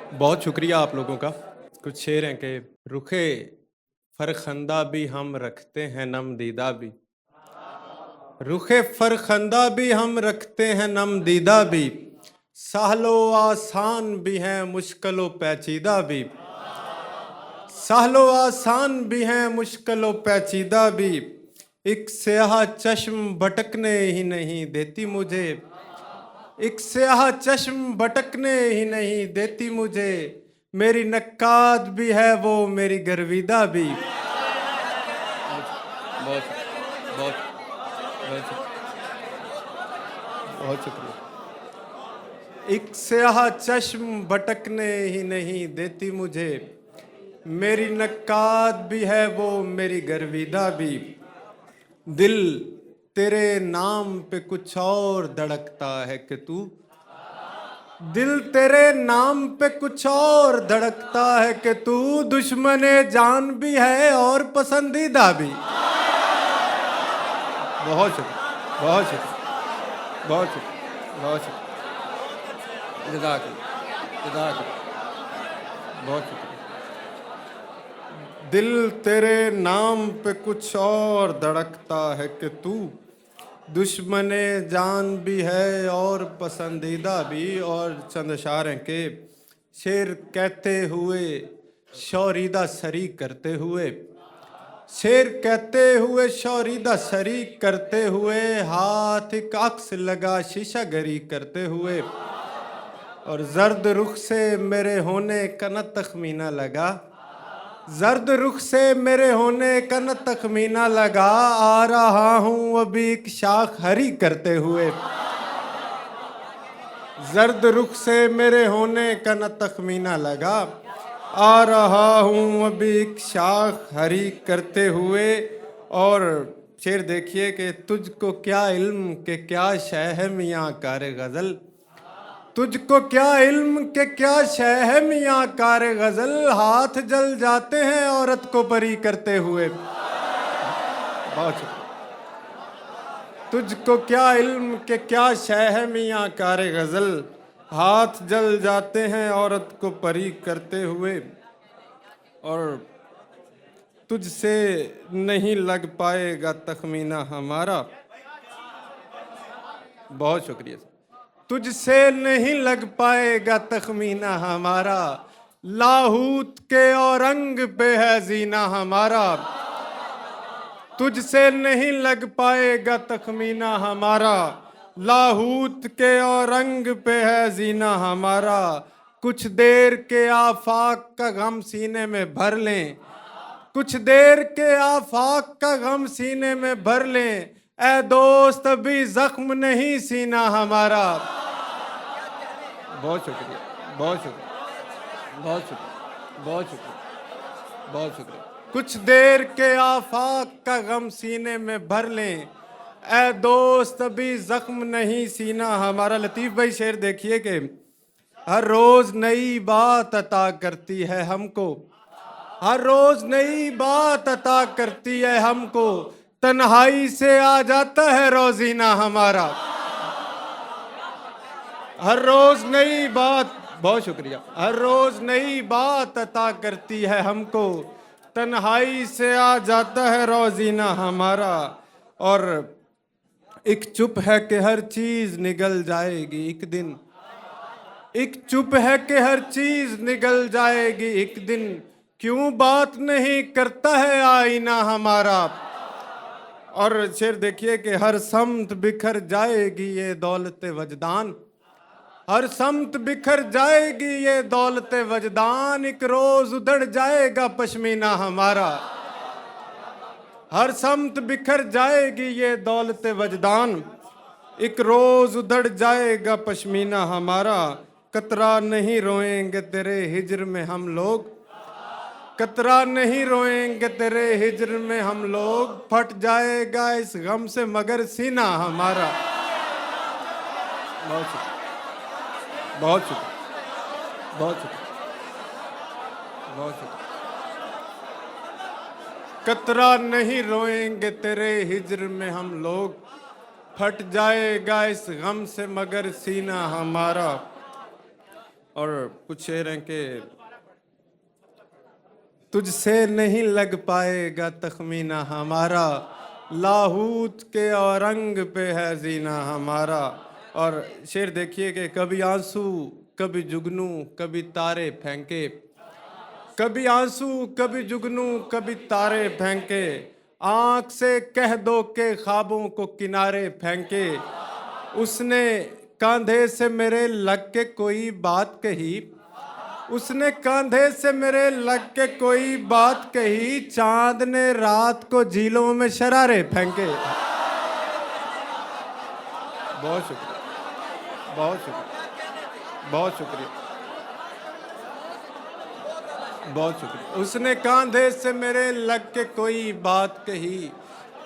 बहुत शुक्रिया आप लोगों का। कुछ शेर हैं कि रुखे फरखंदा भी हम रखते हैं नम दीदा भी। रुखे फरखंदा भी हम रखते हैं नम दीदा भी। सहलो आसान भी हैं मुश्किलो पेचीदा भी। सहलो आसान भी हैं मुश्किलो पेचीदा भी। एक स्याह चश्म भटकने ही नहीं देती मुझे। एक स्याह चश्म भटकने ही नहीं देती मुझे। मेरी नक्कात भी है वो मेरी गर्विदा भी। बहुत बहुत बहुत बहुत शुक्रिया। एक स्याह चश्म भटकने ही नहीं देती मुझे। मेरी नक्कात भी है वो मेरी गर्विदा भी। दिल तेरे नाम पे कुछ और धड़कता है कि तू। दिल तेरे नाम पे कुछ और धड़कता है कि तू दुश्मने जान भी है और पसंदीदा भी। बहुत शुक्रिया, बहुत शुक्रिया, बहुत शुक्रिया, बहुत शुक्रिया। जज़ाकल्लाह, जज़ाकल्लाह, बहुत शुक्रिया। दिल तेरे नाम पे कुछ और धड़कता है कि तू दुश्मने जान भी है और पसंदीदा भी। और चंद अशार हैं कि शेर कहते हुए शौरीदा सरी करते हुए। शेर कहते हुए शौरीदा सरी करते हुए। हाथ एक अक्स लगा शीशा गरी करते हुए। और जर्द रुख से मेरे होने का न तखमीना लगा। जर्द रुख से मेरे होने का न तखमीना लगा। आ रहा हूँ अभी एक शाख हरी करते हुए। जर्द रुख से मेरे होने का न तखमीना लगा। आ रहा हूँ अभी एक शाख हरी करते हुए। और शेर देखिए कि तुझको क्या इल्म के क्या शय है मियाँ कार गज़ल। तुझको क्या इल्म के क्या शय है मियाँ कार गज़ल। हाथ जल जाते हैं औरत को परी करते हुए। बहुत शुक्रिया। तुझको क्या इल्म के क्या शय है मियाँ कार गज़ल। हाथ जल जाते हैं औरत को परी करते हुए। और तुझसे नहीं लग पाएगा तखमीना हमारा। बहुत शुक्रिया। तुझसे नहीं लग पाएगा तखमीना हमारा। लाहूत के और रंग पे है जीना हमारा। तुझसे नहीं लग पाएगा तखमीना हमारा। लाहूत के और रंग पे है जीना हमारा। कुछ देर के आफाक का गम सीने में भर लें। कुछ देर के आफाक का गम सीने में भर लें। ए दोस्त अभी जख्म नहीं सीना हमारा। बहुत शुक्रिया, बहुत शुक्रिया, बहुत शुक्रिया, बहुत शुक्रिया, बहुत शुक्रिया। कुछ देर के आफाक का गम सीने में भर लें। ए दोस्त अभी जख्म नहीं सीना हमारा। लतीफ़ भाई शेर देखिए कि हर रोज नई बात अता करती है हमको। हर रोज नई बात अता करती है हमको। तन्हाई से आ जाता है रोजीना हमारा। हर रोज नई बात, बहुत शुक्रिया, हर रोज नई बात अता करती है हमको। तन्हाई से आ जाता है रोजीना हमारा। और एक चुप है कि हर चीज निगल जाएगी एक दिन। एक चुप है कि हर चीज निगल जाएगी एक दिन। क्यों बात नहीं करता है आईना हमारा। और शेर देखिए कि हर समत बिखर जाएगी ये दौलत वजदान। हर समत बिखर जाएगी ये दौलत वजदान। एक रोज उधड़ जाएगा पश्मीना हमारा। हर समत बिखर जाएगी ये दौलत वजदान। एक रोज उधड़ जाएगा पश्मीना हमारा। कतरा नहीं रोएंगे तेरे हिज्र में हम लोग। कतरा नहीं रोएंगे तेरे हिज्र में हम लोग। फट जाएगा इस गम से मगर सीना हमारा। बहुत शुक्रिया, बहुत शुक्रिया, बहुत शुक्रिया, बहुत शुक्रिया। कतरा नहीं रोएंगे तेरे हिज्र में हम लोग। फट जाएगा इस गम से मगर सीना हमारा। और कुछ शेर हैं कि तुझसे नहीं लग पाएगा तखमीना हमारा, लाहूत के औरंग पे है जीना हमारा। और शेर देखिए कि कभी आंसू कभी जुगनू कभी तारे फेंके, कभी आंसू कभी जुगनू कभी तारे फेंके, आंख से कह दो के ख्वाबों को किनारे फेंके। उसने कंधे से मेरे लग के कोई बात कही, उसने कंधे से मेरे लग के कोई बात कही, चांद ने रात को झीलों में शरारे फेंके। बहुत शुक्रिया, बहुत शुक्रिया, बहुत शुक्रिया, बहुत शुक्रिया। उसने कंधे से मेरे लग के कोई बात कही,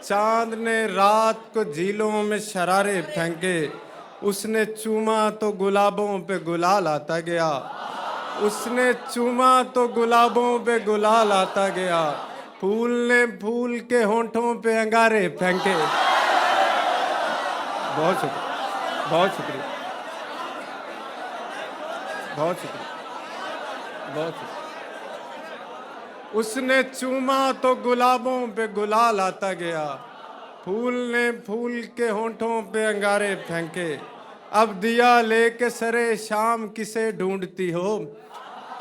चांद ने रात को झीलों में शरारे फेंके। उसने चूमा तो गुलाबों पे गुलाल आता गया, उसने चूमा तो गुलाबों पे गुलाल आता गया, फूल ने फूल के होंठों पे अंगारे फेंके। बहुत शुक्रिया, बहुत शुक्रिया, बहुत शुक्रिया, बहुत शुक्रिया। उसने चूमा तो गुलाबों पे गुलाल आता गया, फूल ने फूल के होंठों पे अंगारे फेंके। अब दिया लेके सरे शाम किसे ढूंढती हो,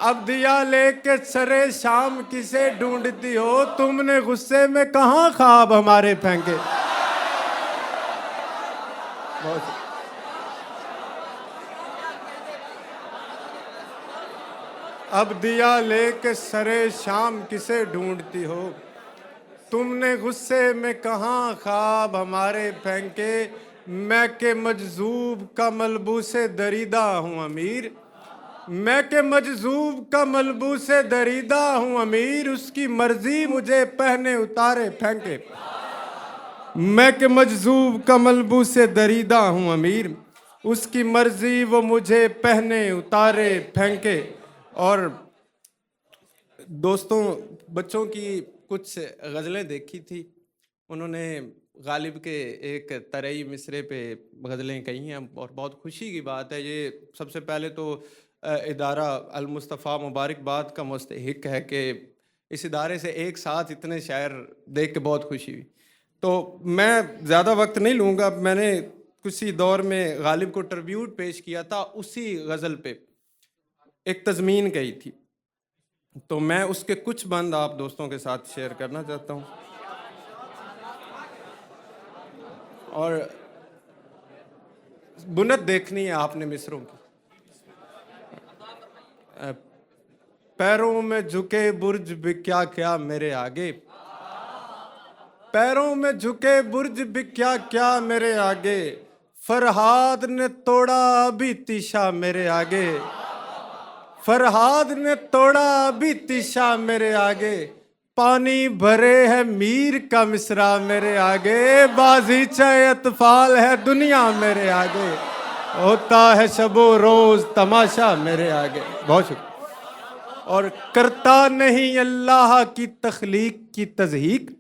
अब दिया लेके सरे शाम किसे ढूंढती हो, तुमने गुस्से में कहाँ ख्वाब हमारे फेंके। बहुत अब दिया लेके सरे शाम किसे ढूंढती हो, तुमने गुस्से में कहाँ ख्वाब हमारे फेंके। मैं के मजजूब का मलबूसे दरीदा हूँ अमीर, मैं के मजजूब का मलबूसे दरीदा हूँ अमीर, उसकी मर्जी मुझे पहने उतारे फेंके। मैं के मजजूब का मलबूसे दरीदा हूँ अमीर, उसकी मर्जी वो मुझे पहने उतारे फेंके। और दोस्तों, बच्चों की कुछ गज़लें देखी थी, उन्होंने गालिब के एक तरई मिसरे पे गज़लें कही हैं और बहुत खुशी की बात है। ये सबसे पहले तो इदारा अल मुस्तफ़ा मुबारकबाद का मुस्तहिक है कि इस इदारे से एक साथ इतने शायर देख के बहुत खुशी हुई। तो मैं ज़्यादा वक्त नहीं लूँगा, मैंने किसी दौर में गालिब को ट्रिब्यूट पेश किया था, उसी गज़ल पे एक तज़मीन कही थी, तो मैं उसके कुछ बंद आप दोस्तों के साथ शेयर करना चाहता हूँ। और बुनत देखनी है आपने मिसरों की। पैरों में झुके बुर्ज भी क्या क्या मेरे आगे, पैरों में झुके बुर्ज भी क्या क्या मेरे आगे, फरहाद ने तोड़ा अभी तीशा मेरे आगे, फरहाद ने तोड़ा अभी तीशा मेरे आगे, पानी भरे है मीर का मिसरा मेरे आगे, बाजीचा अतफाल है दुनिया मेरे आगे, होता है शबो रोज तमाशा मेरे आगे। बहुत शुक्रिया। और करता नहीं अल्लाह की तख्लीक की तज़हीक,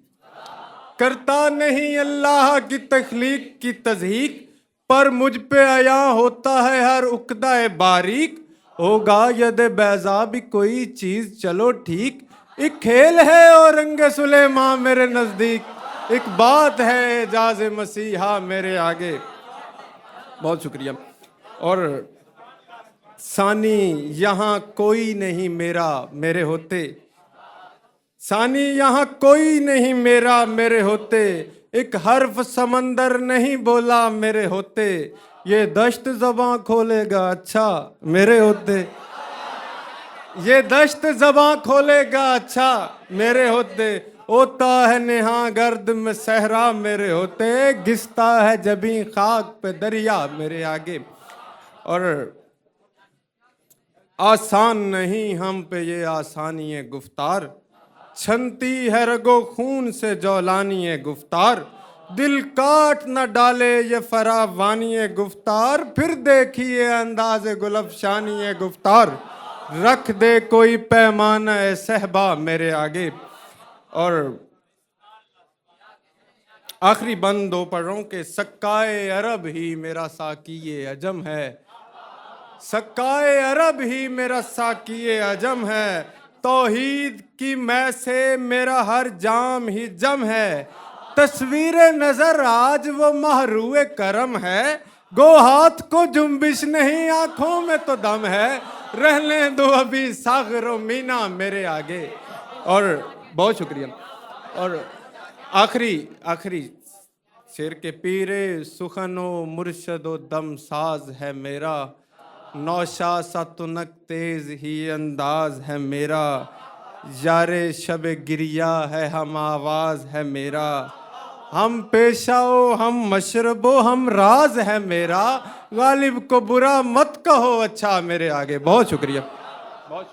करता नहीं अल्लाह की तख्लीक की तज़हीक, पर मुझ पे आया होता है हर उक्दा बारीक, होगा यद बैजा भी कोई चीज चलो ठीक, एक खेल है और रंग सुलेमा मेरे नजदीक, एक बात है एजाज मसीहा मेरे आगे। बहुत शुक्रिया। और सानी यहाँ कोई नहीं मेरा मेरे होते, सानी यहाँ कोई नहीं मेरा मेरे होते, एक हर्फ समंदर नहीं बोला मेरे होते, ये दश्त ज़बां खोलेगा अच्छा मेरे होते, ये दश्त ज़बां खोलेगा अच्छा मेरे होते, होता है नेहा गर्द में सहरा मेरे होते, घिसता है जबी खाक पे दरिया मेरे आगे। और आसान नहीं हम पे ये आसानी है गुफ्तार, छनती है रगो खून से जौलानी है गुफ्तार, दिल काट न डाले ये फरावानी है गुफ्तार, फिर देखिए अंदाज गुलफशानी है गुफ्तार, रख दे कोई पैमाना है सहबा मेरे आगे। और आखिरी बंद दो पढ़ रहा हूं कि सक्काए अरब ही मेरा साकी ये अजम है, सकाए अरब ही मेरा साकिए अजम है, तौहीद की मैं से मेरा हर जाम ही जम है। तस्वीर नजर आज वो महरूए करम है, गो हाथ को जुम्बिश नहीं आंखों में तो दम है, रहने दो अभी सागरो मीना मेरे आगे। और बहुत शुक्रिया। और आखिरी शेर के पीरे सुखनो मुर्शदो दम साज है मेरा, नौशा सा तुनक तेज ही अंदाज है मेरा, यारे शब गिरिया है हम आवाज है मेरा, हम पेशाओ हम मशरबो हम राज है मेरा, गालिब को बुरा मत कहो अच्छा मेरे आगे। बहुत शुक्रिया। बहुत